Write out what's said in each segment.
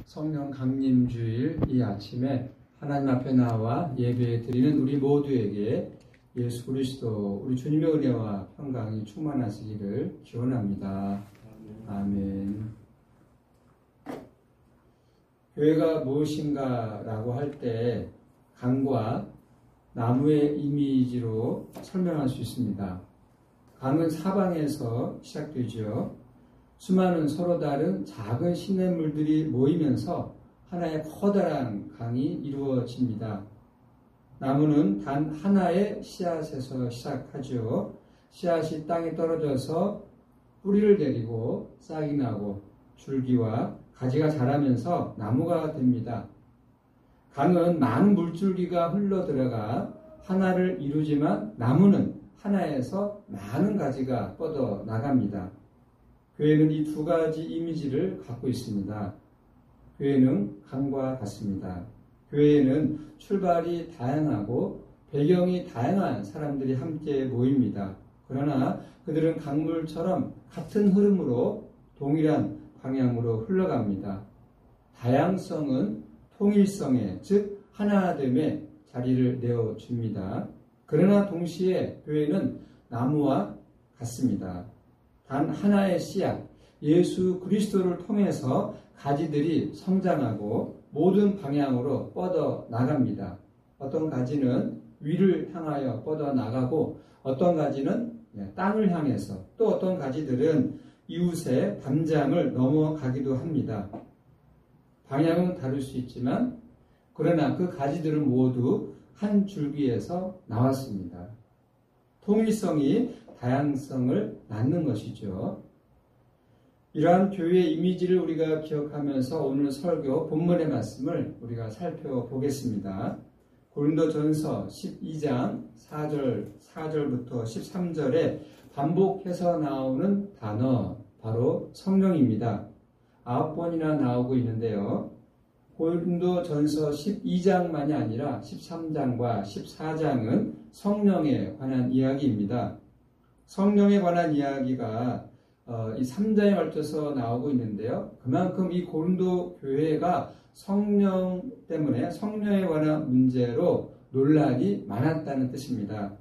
성령 강림주일 이 아침에 하나님 앞에 나와 예배 드리는 우리 모두에게 예수 그리스도 우리 주님의 은혜와 평강이 충만하시기를 기원합니다. 아멘. 교회가 무엇인가 라고 할 때 강과 나무의 이미지로 설명할 수 있습니다. 강은 사방에서 시작되죠. 수많은 서로 다른 작은 시냇물들이 모이면서 하나의 커다란 강이 이루어집니다. 나무는 단 하나의 씨앗에서 시작하죠. 씨앗이 땅에 떨어져서 뿌리를 내리고 싹이 나고 줄기와 가지가 자라면서 나무가 됩니다. 강은 많은 물줄기가 흘러들어가 하나를 이루지만 나무는 하나에서 많은 가지가 뻗어 나갑니다. 교회는 이 두 가지 이미지를 갖고 있습니다. 교회는 강과 같습니다. 교회에는 출발이 다양하고 배경이 다양한 사람들이 함께 모입니다. 그러나 그들은 강물처럼 같은 흐름으로 동일한 방향으로 흘러갑니다. 다양성은 통일성에, 즉 하나됨에 자리를 내어줍니다. 그러나 동시에 교회는 나무와 같습니다. 단 하나의 씨앗, 예수 그리스도를 통해서 가지들이 성장하고 모든 방향으로 뻗어 나갑니다. 어떤 가지는 위를 향하여 뻗어 나가고 어떤 가지는 땅을 향해서 또 어떤 가지들은 이웃의 담장을 넘어가기도 합니다. 방향은 다를 수 있지만 그러나 그 가지들은 모두 한 줄기에서 나왔습니다. 통일성이 다양성을 낳는 것이죠. 이러한 교회의 이미지를 우리가 기억하면서 오늘 설교 본문의 말씀을 우리가 살펴보겠습니다. 고린도전서 12장 4절부터 13절에 반복해서 나오는 단어 바로 성령입니다. 9번이나 나오고 있는데요. 고린도전서 12장만이 아니라 13장과 14장은 성령에 관한 이야기입니다. 성령에 관한 이야기가 이 3장에 걸쳐서 나오고 있는데요. 그만큼 이 고린도 교회가 성령 때문에 성령에 관한 문제로 논란이 많았다는 뜻입니다.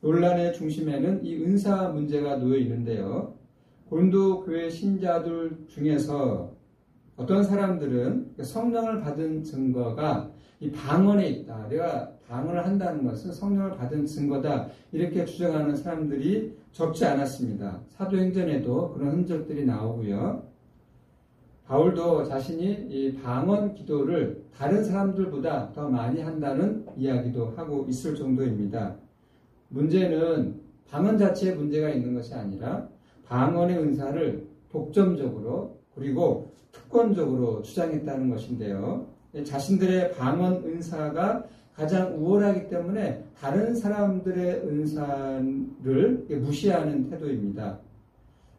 논란의 중심에는 이 은사 문제가 놓여 있는데요. 고린도 교회 신자들 중에서 어떤 사람들은 성령을 받은 증거가 이 방언에 있다. 내가 방언을 한다는 것은 성령을 받은 증거다. 이렇게 주장하는 사람들이 적지 않았습니다. 사도행전에도 그런 흔적들이 나오고요. 바울도 자신이 이 방언 기도를 다른 사람들보다 더 많이 한다는 이야기도 하고 있을 정도입니다. 문제는 방언 자체에 문제가 있는 것이 아니라 방언의 은사를 독점적으로 그리고 특권적으로 주장했다는 것인데요. 자신들의 방언 은사가 가장 우월하기 때문에 다른 사람들의 은사를 무시하는 태도입니다.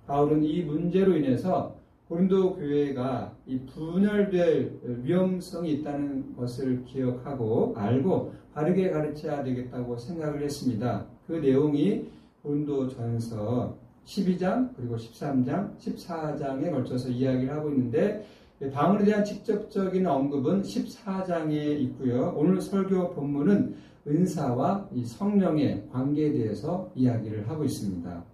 바울은 이 문제로 인해서 고린도 교회가 이 분열될 위험성이 있다는 것을 기억하고 알고 바르게 가르쳐야 되겠다고 생각을 했습니다. 그 내용이 고린도전서 12장 그리고 13장, 14장에 걸쳐서 이야기를 하고 있는데 방언에 대한 직접적인 언급은 14장에 있고요. 오늘 설교 본문은 은사와 이 성령의 관계에 대해서 이야기를 하고 있습니다.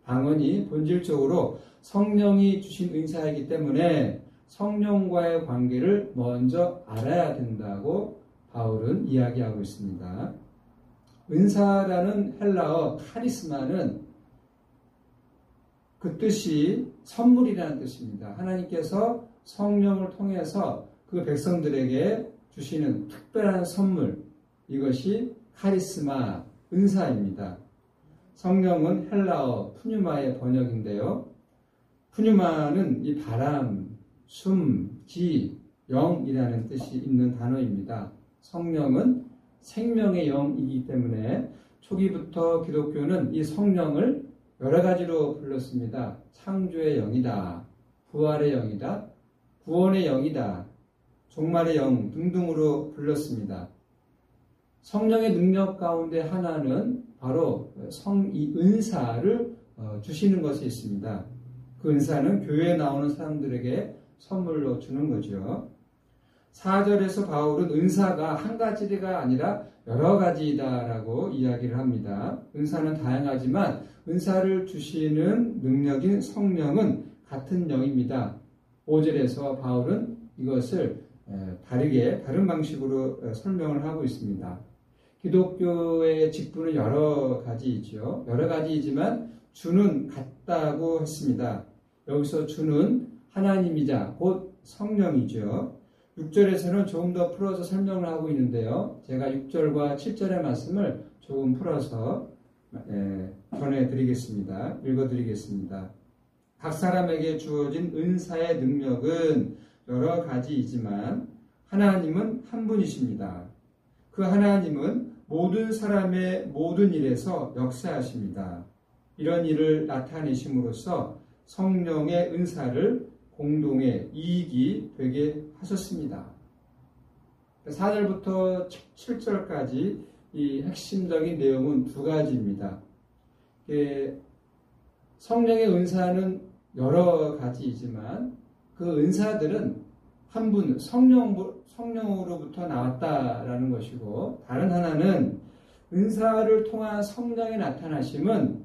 방언이 본질적으로 성령이 주신 은사이기 때문에 성령과의 관계를 먼저 알아야 된다고 바울은 이야기하고 있습니다. 은사라는 헬라어 카리스마는 그 뜻이 선물이라는 뜻입니다. 하나님께서 성령을 통해서 그 백성들에게 주시는 특별한 선물, 이것이 카리스마, 은사입니다. 성령은 헬라어 푸뉴마의 번역인데요. 푸뉴마는 이 바람, 숨, 기, 영이라는 뜻이 있는 단어입니다. 성령은 생명의 영이기 때문에 초기부터 기독교는 이 성령을 여러 가지로 불렀습니다. 창조의 영이다, 부활의 영이다, 구원의 영이다, 종말의 영 등등으로 불렀습니다. 성령의 능력 가운데 하나는 바로 이 은사를 주시는 것이 있습니다. 그 은사는 교회에 나오는 사람들에게 선물로 주는 거죠. 4절에서 바울은 은사가 한 가지가 아니라 여러 가지이다라고 이야기를 합니다. 은사는 다양하지만 은사를 주시는 능력인 성령은 같은 영입니다. 5절에서 바울은 이것을 다른 방식으로 설명을 하고 있습니다. 기독교의 직분은 여러 가지이죠. 여러 가지이지만 주는 같다고 했습니다. 여기서 주는 하나님이자 곧 성령이죠. 6절에서는 조금 더 풀어서 설명을 하고 있는데요. 제가 6절과 7절의 말씀을 조금 풀어서 전해드리겠습니다. 읽어드리겠습니다. 각 사람에게 주어진 은사의 능력은 여러 가지이지만 하나님은 한 분이십니다. 그 하나님은 모든 사람의 모든 일에서 역사하십니다. 이런 일을 나타내심으로써 성령의 은사를 공동의 이익이 되게 하셨습니다. 4절부터 7절까지 이 핵심적인 내용은 두 가지입니다. 성령의 은사는 여러 가지이지만 그 은사들은 한 분, 성령으로부터 나왔다라는 것이고, 다른 하나는 은사를 통한 성령의 나타나심은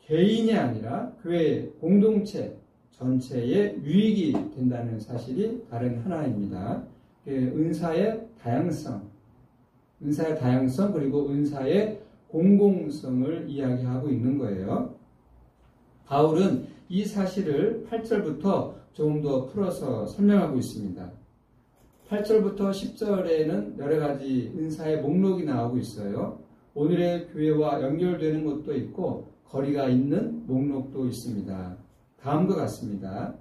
개인이 아니라 교회 공동체 전체의 유익이 된다는 사실이 다른 하나입니다. 은사의 다양성 그리고 은사의 공공성을 이야기하고 있는 거예요. 바울은 이 사실을 8절부터 조금 더 풀어서 설명하고 있습니다. 8절부터 10절에는 여러 가지 은사의 목록이 나오고 있어요. 오늘의 교회와 연결되는 것도 있고 거리가 있는 목록도 있습니다. 다음과 같습니다.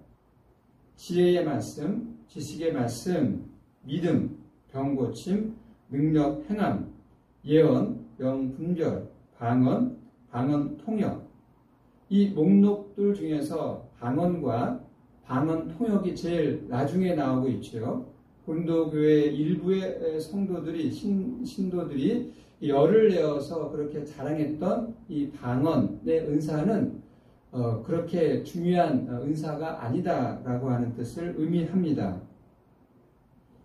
지혜의 말씀, 지식의 말씀, 믿음, 병고침, 능력 행함, 예언, 영분별, 방언, 방언 통역. 이 목록들 중에서 방언과 방언 통역이 제일 나중에 나오고 있죠. 고린도교회 일부의 성도들이 신도들이 열을 내어서 그렇게 자랑했던 이 방언의 은사는 그렇게 중요한 은사가 아니다라고 하는 뜻을 의미합니다.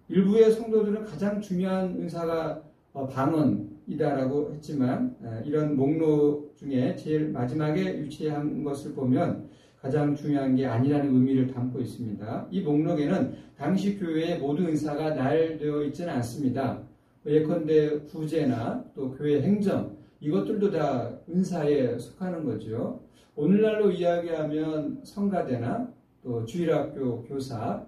일부의 성도들은 가장 중요한 은사가 방언이다라고 했지만 이런 목록 중에 제일 마지막에 유치한 것을 보면 가장 중요한 게 아니라는 의미를 담고 있습니다. 이 목록에는 당시 교회의 모든 은사가 나열되어 있지는 않습니다. 예컨대 구제나 또 교회 행정, 이것들도 다 은사에 속하는 거죠. 오늘날로 이야기하면 성가대나 또 주일학교 교사,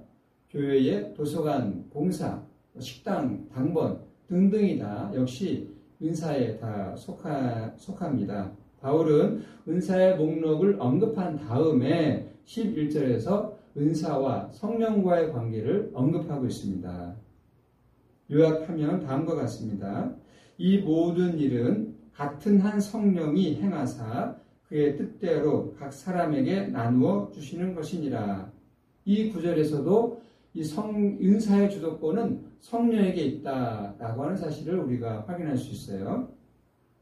교회의 도서관 봉사, 식당 당번 등등이 다 역시 은사에 다 속합니다. 바울은 은사의 목록을 언급한 다음에 11절에서 은사와 성령과의 관계를 언급하고 있습니다. 요약하면 다음과 같습니다. 이 모든 일은 같은 한 성령이 행하사 그의 뜻대로 각 사람에게 나누어 주시는 것이니라. 이 구절에서도 이 은사의 주도권은 성령에게 있다라고 하는 사실을 우리가 확인할 수 있어요.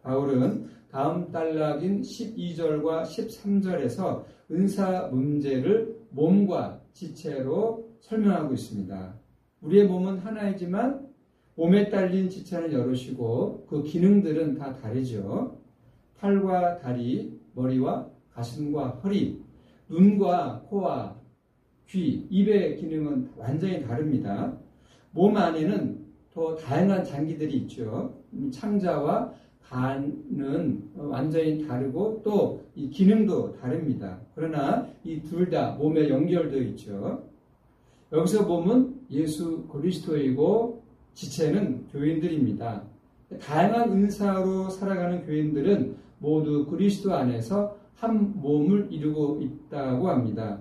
바울은 다음 단락인 12절과 13절에서 은사 문제를 몸과 지체로 설명하고 있습니다. 우리의 몸은 하나이지만 몸에 딸린 지체는 여럿이고 그 기능들은 다 다르죠. 팔과 다리, 머리와 가슴과 허리, 눈과 코와 귀, 입의 기능은 완전히 다릅니다. 몸 안에는 더 다양한 장기들이 있죠. 창자와 간은 완전히 다르고 또 이 기능도 다릅니다. 그러나 이 둘 다 몸에 연결되어 있죠. 여기서 보면 예수 그리스도이고 지체는 교인들입니다. 다양한 은사로 살아가는 교인들은 모두 그리스도 안에서 한 몸을 이루고 있다고 합니다.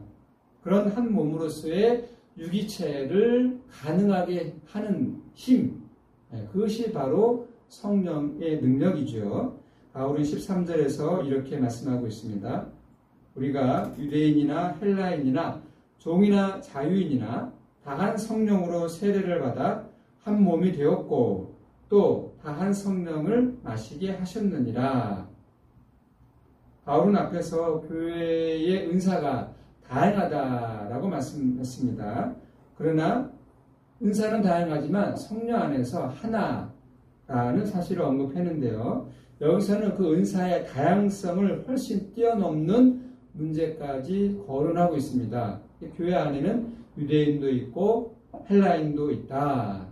그런 한 몸으로서의 유기체를 가능하게 하는 힘, 그것이 바로 성령의 능력이죠. 바울은 13절에서 이렇게 말씀하고 있습니다. 우리가 유대인이나 헬라인이나 종이나 자유인이나 다 한 성령으로 세례를 받아 한 몸이 되었고 또 다 한 성령을 마시게 하셨느니라. 바울은 앞에서 교회의 은사가 다양하다라고 말씀했습니다. 그러나 은사는 다양하지만 성령 안에서 하나라는 사실을 언급했는데요. 여기서는 그 은사의 다양성을 훨씬 뛰어넘는 문제까지 거론하고 있습니다. 교회 안에는 유대인도 있고 헬라인도 있다.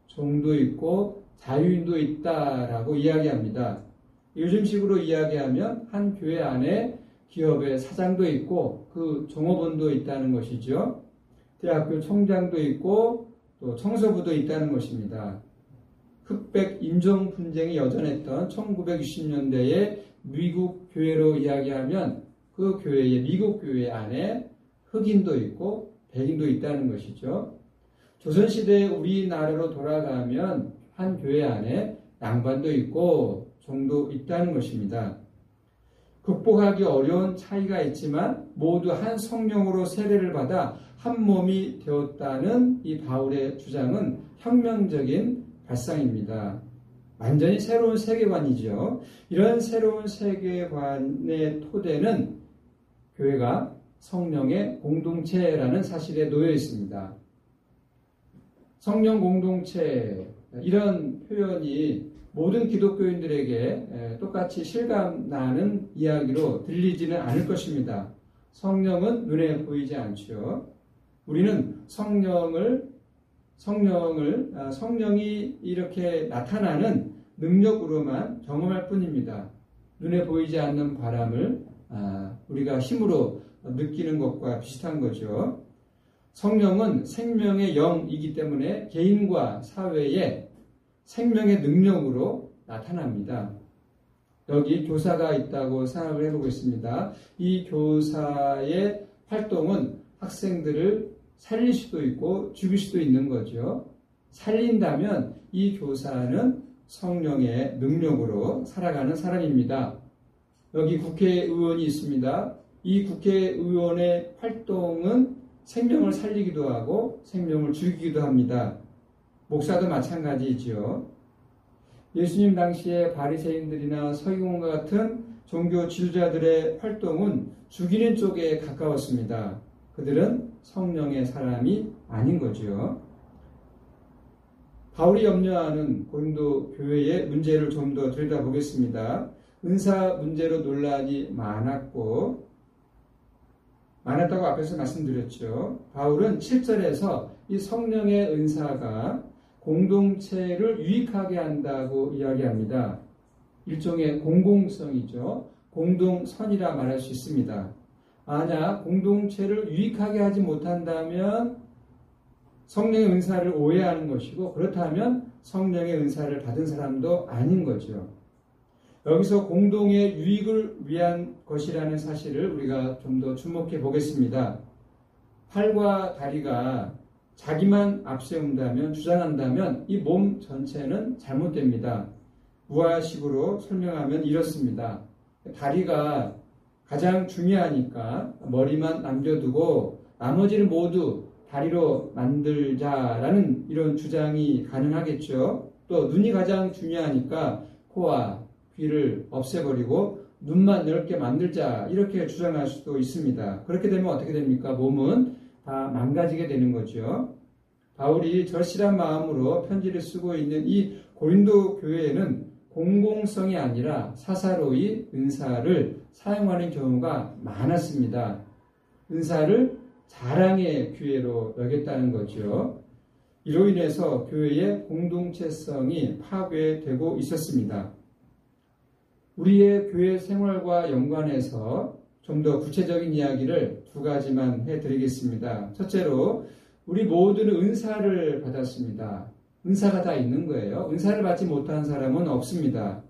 종도 있고 자유인도 있다라고 이야기합니다. 요즘식으로 이야기하면 한 교회 안에 기업의 사장도 있고 그 종업원도 있다는 것이죠. 대학교 총장도 있고 또 청소부도 있다는 것입니다. 흑백 인종 분쟁이 여전했던 1960년대의 미국 교회로 이야기하면 그 교회의 미국 교회 안에 흑인도 있고 백인도 있다는 것이죠. 조선시대 우리나라로 돌아가면 한 교회 안에 양반도 있고 종도 있다는 것입니다. 극복하기 어려운 차이가 있지만 모두 한 성령으로 세례를 받아 한 몸이 되었다는 이 바울의 주장은 혁명적인 발상입니다. 완전히 새로운 세계관이죠. 이런 새로운 세계관의 토대는 교회가 성령의 공동체라는 사실에 놓여 있습니다. 성령 공동체, 이런 표현이 모든 기독교인들에게 똑같이 실감나는 이야기로 들리지는 않을 것입니다. 성령은 눈에 보이지 않죠. 우리는 성령이 이렇게 나타나는 능력으로만 경험할 뿐입니다. 눈에 보이지 않는 바람을 우리가 힘으로 느끼는 것과 비슷한 거죠. 성령은 생명의 영이기 때문에 개인과 사회에 생명의 능력으로 나타납니다. 여기 교사가 있다고 생각을 해보겠습니다. 이 교사의 활동은 학생들을 살릴 수도 있고 죽일 수도 있는 거죠. 살린다면 이 교사는 성령의 능력으로 살아가는 사람입니다. 여기 국회의원이 있습니다. 이 국회의원의 활동은 생명을 살리기도 하고 생명을 죽이기도 합니다. 목사도 마찬가지이지요. 예수님 당시에 바리새인들이나 서기관과 같은 종교 지도자들의 활동은 죽이는 쪽에 가까웠습니다. 그들은 성령의 사람이 아닌 거죠. 바울이 염려하는 고린도 교회의 문제를 좀 더 들여다보겠습니다. 은사 문제로 논란이 많았다고 앞에서 말씀드렸죠. 바울은 7절에서 이 성령의 은사가 공동체를 유익하게 한다고 이야기합니다. 일종의 공공성이죠. 공동선이라 말할 수 있습니다. 만약 공동체를 유익하게 하지 못한다면 성령의 은사를 오해하는 것이고, 그렇다면 성령의 은사를 받은 사람도 아닌 거죠. 여기서 공동의 유익을 위한 것이라는 사실을 우리가 좀 더 주목해 보겠습니다. 팔과 다리가 자기만 앞세운다면, 주장한다면 이 몸 전체는 잘못됩니다. 우화식으로 설명하면 이렇습니다. 다리가 가장 중요하니까 머리만 남겨두고 나머지를 모두 다리로 만들자라는 이런 주장이 가능하겠죠. 또 눈이 가장 중요하니까 코와 귀를 없애버리고 눈만 넓게 만들자, 이렇게 주장할 수도 있습니다. 그렇게 되면 어떻게 됩니까? 몸은 다 망가지게 되는 거죠. 바울이 절실한 마음으로 편지를 쓰고 있는 이 고린도 교회에는 공공성이 아니라 사사로이 은사를 사용하는 경우가 많았습니다. 은사를 자랑의 기회로 여겼다는 거죠. 이로 인해서 교회의 공동체성이 파괴되고 있었습니다. 우리의 교회 생활과 연관해서 좀 더 구체적인 이야기를 두 가지만 해드리겠습니다. 첫째로, 우리 모두는 은사를 받았습니다. 은사가 다 있는 거예요. 은사를 받지 못한 사람은 없습니다.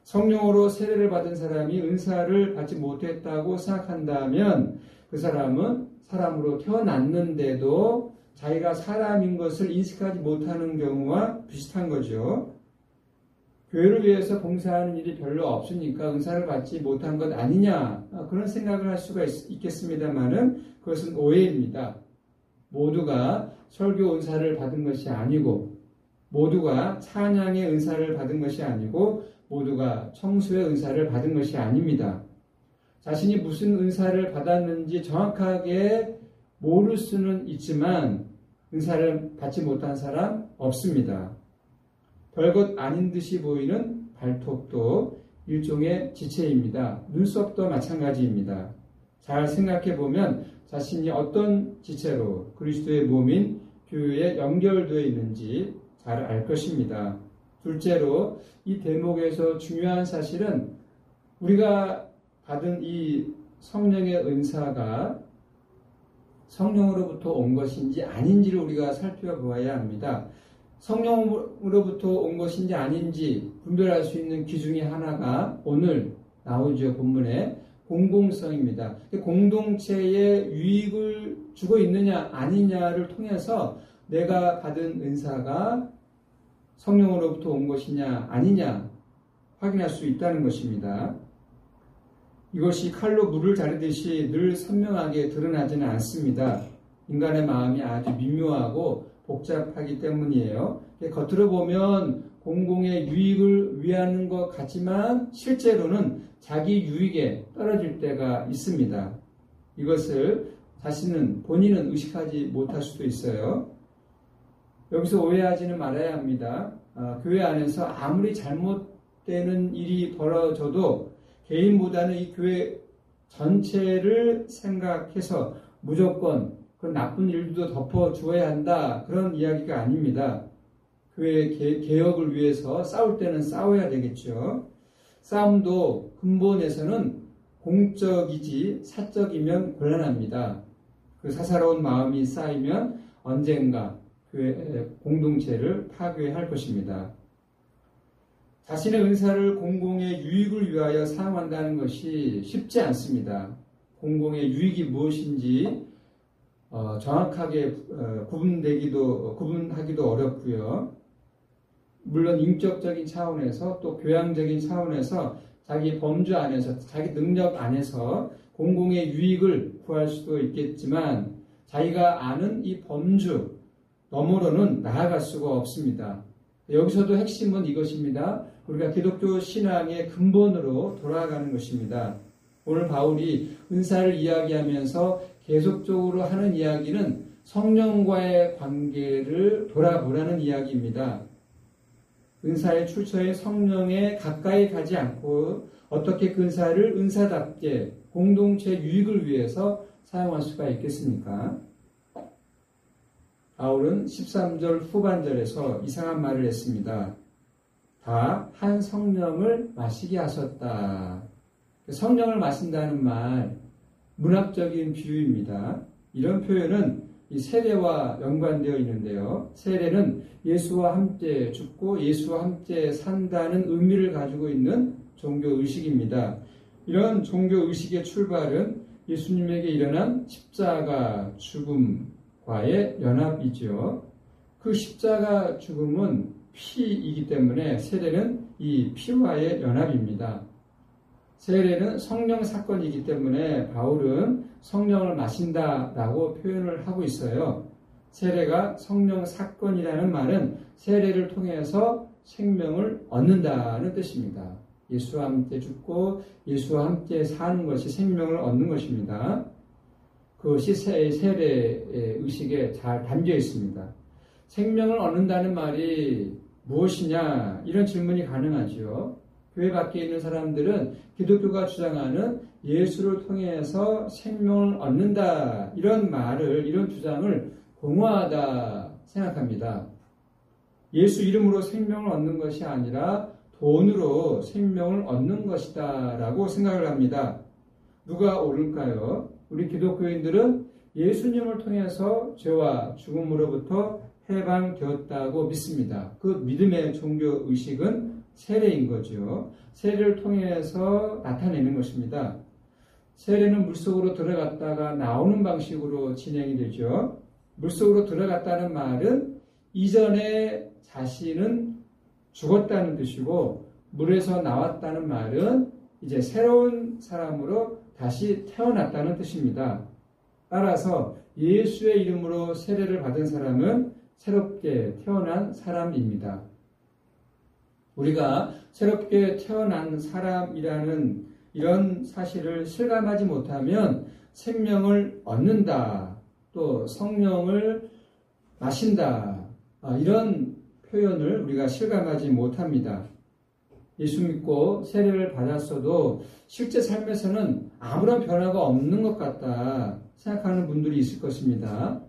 성령으로 세례를 받은 사람이 은사를 받지 못했다고 생각한다면 그 사람은 사람으로 태어났는데도 자기가 사람인 것을 인식하지 못하는 경우와 비슷한 거죠. 교회를 위해서 봉사하는 일이 별로 없으니까 은사를 받지 못한 것 아니냐, 그런 생각을 할 수가 있겠습니다만은 그것은 오해입니다. 모두가 설교 은사를 받은 것이 아니고, 모두가 찬양의 은사를 받은 것이 아니고, 모두가 청소의 은사를 받은 것이 아닙니다. 자신이 무슨 은사를 받았는지 정확하게 모를 수는 있지만 은사를 받지 못한 사람 없습니다. 별것 아닌 듯이 보이는 발톱도 일종의 지체입니다. 눈썹도 마찬가지입니다. 잘 생각해 보면 자신이 어떤 지체로 그리스도의 몸인 교회에 연결되어 있는지 잘 알 것입니다. 둘째로 이 대목에서 중요한 사실은 우리가 받은 이 성령의 은사가 성령으로부터 온 것인지 아닌지를 우리가 살펴보아야 합니다. 성령으로부터 온 것인지 아닌지 분별할 수 있는 기준이 하나가 오늘 나오죠. 본문에 공공성입니다. 공동체에 유익을 주고 있느냐 아니냐를 통해서 내가 받은 은사가 성령으로부터 온 것이냐 아니냐 확인할 수 있다는 것입니다. 이것이 칼로 물을 자르듯이 늘 선명하게 드러나지는 않습니다. 인간의 마음이 아주 미묘하고 복잡하기 때문이에요. 겉으로 보면 공공의 유익을 위하는 것 같지만 실제로는 자기 유익에 떨어질 때가 있습니다. 이것을 본인은 의식하지 못할 수도 있어요. 여기서 오해하지는 말아야 합니다. 교회 안에서 아무리 잘못되는 일이 벌어져도 개인보다는 이 교회 전체를 생각해서 무조건 그런 나쁜 일도 덮어주어야 한다. 그런 이야기가 아닙니다. 교회 개혁을 위해서 싸울 때는 싸워야 되겠죠. 싸움도 근본에서는 공적이지 사적이면 곤란합니다. 그 사사로운 마음이 쌓이면 언젠가 교회 공동체를 파괴할 것입니다. 자신의 은사를 공공의 유익을 위하여 사용한다는 것이 쉽지 않습니다. 공공의 유익이 무엇인지 정확하게 구분하기도 어렵고요. 물론 인격적인 차원에서 또 교양적인 차원에서 자기 범주 안에서 자기 능력 안에서 공공의 유익을 구할 수도 있겠지만 자기가 아는 이 범주 너머로는 나아갈 수가 없습니다. 여기서도 핵심은 이것입니다. 우리가 기독교 신앙의 근본으로 돌아가는 것입니다. 오늘 바울이 은사를 이야기하면서 계속적으로 하는 이야기는 성령과의 관계를 돌아보라는 이야기입니다. 은사의 출처인 성령에 가까이 가지 않고 어떻게 그 은사를 은사답게 공동체 유익을 위해서 사용할 수가 있겠습니까? 바울은 13절 후반절에서 이상한 말을 했습니다. 다 한 성령을 마시게 하셨다. 성령을 마신다는 말, 문학적인 비유입니다. 이런 표현은 이 세례와 연관되어 있는데요. 세례는 예수와 함께 죽고 예수와 함께 산다는 의미를 가지고 있는 종교의식입니다. 이런 종교의식의 출발은 예수님에게 일어난 십자가 죽음과의 연합이죠. 그 십자가 죽음은 피이기 때문에 세례는 이 피와의 연합입니다. 세례는 성령 사건이기 때문에 바울은 성령을 마신다라고 표현을 하고 있어요. 세례가 성령 사건이라는 말은 세례를 통해서 생명을 얻는다는 뜻입니다. 예수와 함께 죽고 예수와 함께 사는 것이 생명을 얻는 것입니다. 그것이 세례의 의식에 잘 담겨 있습니다. 생명을 얻는다는 말이 무엇이냐 이런 질문이 가능하죠. 교회 밖에 있는 사람들은 기독교가 주장하는 예수를 통해서 생명을 얻는다 이런 주장을 공허하다 생각합니다. 예수 이름으로 생명을 얻는 것이 아니라 돈으로 생명을 얻는 것이다 라고 생각을 합니다. 누가 옳을까요? 우리 기독교인들은 예수님을 통해서 죄와 죽음으로부터 해방되었다고 믿습니다. 그 믿음의 종교의식은 세례인 거죠. 세례를 통해서 나타내는 것입니다. 세례는 물속으로 들어갔다가 나오는 방식으로 진행이 되죠. 물속으로 들어갔다는 말은 이전에 자신은 죽었다는 뜻이고 물에서 나왔다는 말은 이제 새로운 사람으로 다시 태어났다는 뜻입니다. 따라서 예수의 이름으로 세례를 받은 사람은 새롭게 태어난 사람입니다. 우리가 새롭게 태어난 사람이라는 이런 사실을 실감하지 못하면 생명을 얻는다, 또 성령을 마신다, 이런 표현을 우리가 실감하지 못합니다. 예수 믿고 세례를 받았어도 실제 삶에서는 아무런 변화가 없는 것 같다 생각하는 분들이 있을 것입니다.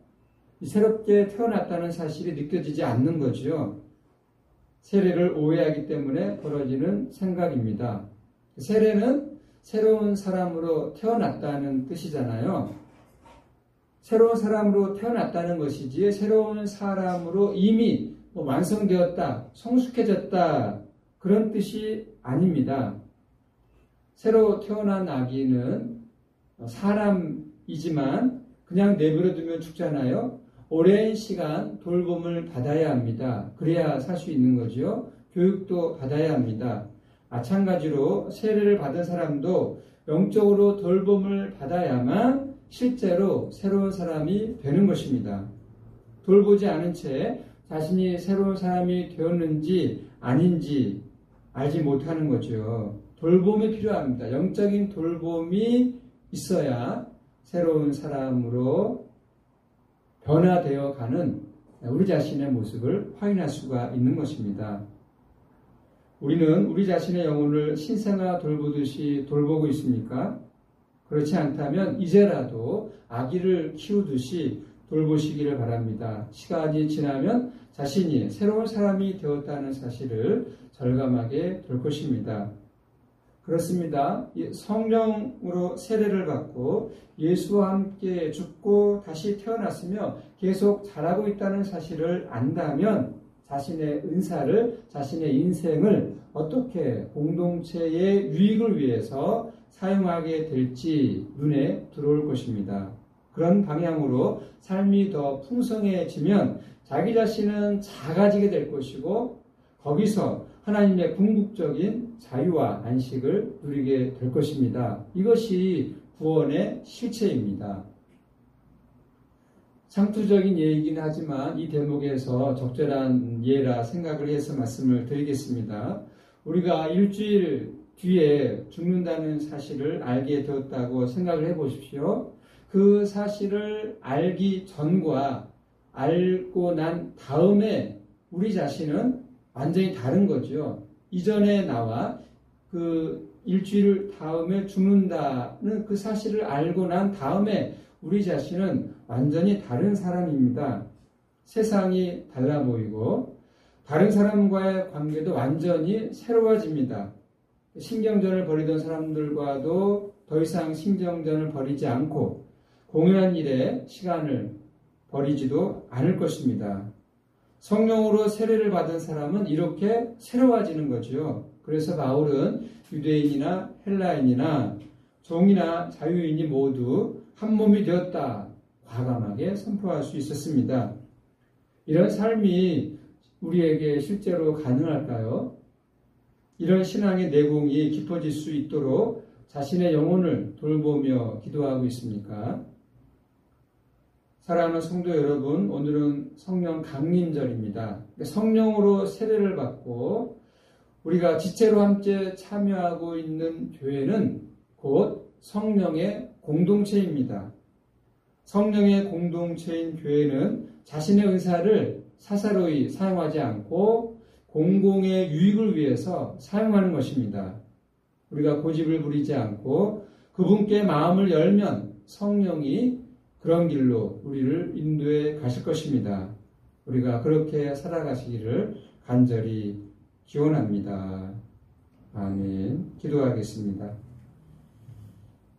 새롭게 태어났다는 사실이 느껴지지 않는 거죠. 세례를 오해하기 때문에 벌어지는 생각입니다. 세례는 새로운 사람으로 태어났다는 뜻이잖아요. 새로운 사람으로 태어났다는 것이지 새로운 사람으로 이미 완성되었다, 성숙해졌다, 그런 뜻이 아닙니다. 새로 태어난 아기는 사람이지만 그냥 내버려두면 죽잖아요. 오랜 시간 돌봄을 받아야 합니다. 그래야 살 수 있는 거죠. 교육도 받아야 합니다. 마찬가지로 세례를 받은 사람도 영적으로 돌봄을 받아야만 실제로 새로운 사람이 되는 것입니다. 돌보지 않은 채 자신이 새로운 사람이 되었는지 아닌지 알지 못하는 거죠. 돌봄이 필요합니다. 영적인 돌봄이 있어야 새로운 사람으로 변화되어 가는 우리 자신의 모습을 확인할 수가 있는 것입니다. 우리는 우리 자신의 영혼을 신생아 돌보듯이 돌보고 있습니까? 그렇지 않다면 이제라도 아기를 키우듯이 돌보시기를 바랍니다. 시간이 지나면 자신이 새로운 사람이 되었다는 사실을 절감하게 될 것입니다. 그렇습니다. 성령으로 세례를 받고 예수와 함께 죽고 다시 태어났으며 계속 자라고 있다는 사실을 안다면 자신의 은사를, 자신의 인생을 어떻게 공동체의 유익을 위해서 사용하게 될지 눈에 들어올 것입니다. 그런 방향으로 삶이 더 풍성해지면 자기 자신은 작아지게 될 것이고 거기서 하나님의 궁극적인 자유와 안식을 누리게 될 것입니다. 이것이 구원의 실체입니다. 상투적인 예이긴 하지만 이 대목에서 적절한 예라 생각을 해서 말씀을 드리겠습니다. 우리가 일주일 뒤에 죽는다는 사실을 알게 되었다고 생각을 해보십시오. 그 사실을 알기 전과 알고 난 다음에 우리 자신은 완전히 다른 거죠. 이전에 나와 그 일주일 다음에 죽는다는 그 사실을 알고 난 다음에 우리 자신은 완전히 다른 사람입니다. 세상이 달라 보이고 다른 사람과의 관계도 완전히 새로워집니다. 신경전을 벌이던 사람들과도 더 이상 신경전을 벌이지 않고 공연한 일에 시간을 버리지도 않을 것입니다. 성령으로 세례를 받은 사람은 이렇게 새로워지는 거죠. 그래서 바울은 유대인이나 헬라인이나 종이나 자유인이 모두 한 몸이 되었다 과감하게 선포할 수 있었습니다. 이런 삶이 우리에게 실제로 가능할까요? 이런 신앙의 내공이 깊어질 수 있도록 자신의 영혼을 돌보며 기도하고 있습니까? 사랑하는 성도 여러분, 오늘은 성령 강림절입니다. 성령으로 세례를 받고 우리가 지체로 함께 참여하고 있는 교회는 곧 성령의 공동체입니다. 성령의 공동체인 교회는 자신의 은사를 사사로이 사용하지 않고 공공의 유익을 위해서 사용하는 것입니다. 우리가 고집을 부리지 않고 그분께 마음을 열면 성령이 그런 길로 우리를 인도해 가실 것입니다. 우리가 그렇게 살아가시기를 간절히 기원합니다. 아멘. 기도하겠습니다.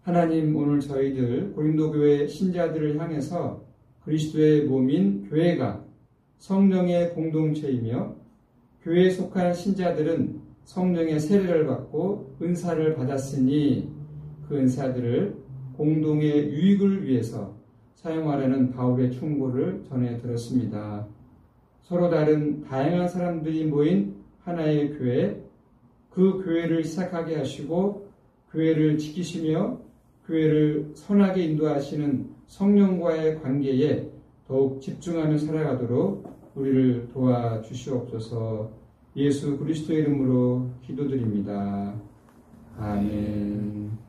하나님, 오늘 저희들 고린도교회 신자들을 향해서 그리스도의 몸인 교회가 성령의 공동체이며 교회에 속한 신자들은 성령의 세례를 받고 은사를 받았으니 그 은사들을 공동의 유익을 위해서 사용하려는 바울의 충고를 전해 들었습니다. 서로 다른 다양한 사람들이 모인 하나의 교회, 그 교회를 시작하게 하시고 교회를 지키시며 교회를 선하게 인도하시는 성령과의 관계에 더욱 집중하며 살아가도록 우리를 도와주시옵소서. 예수 그리스도의 이름으로 기도드립니다. 아멘.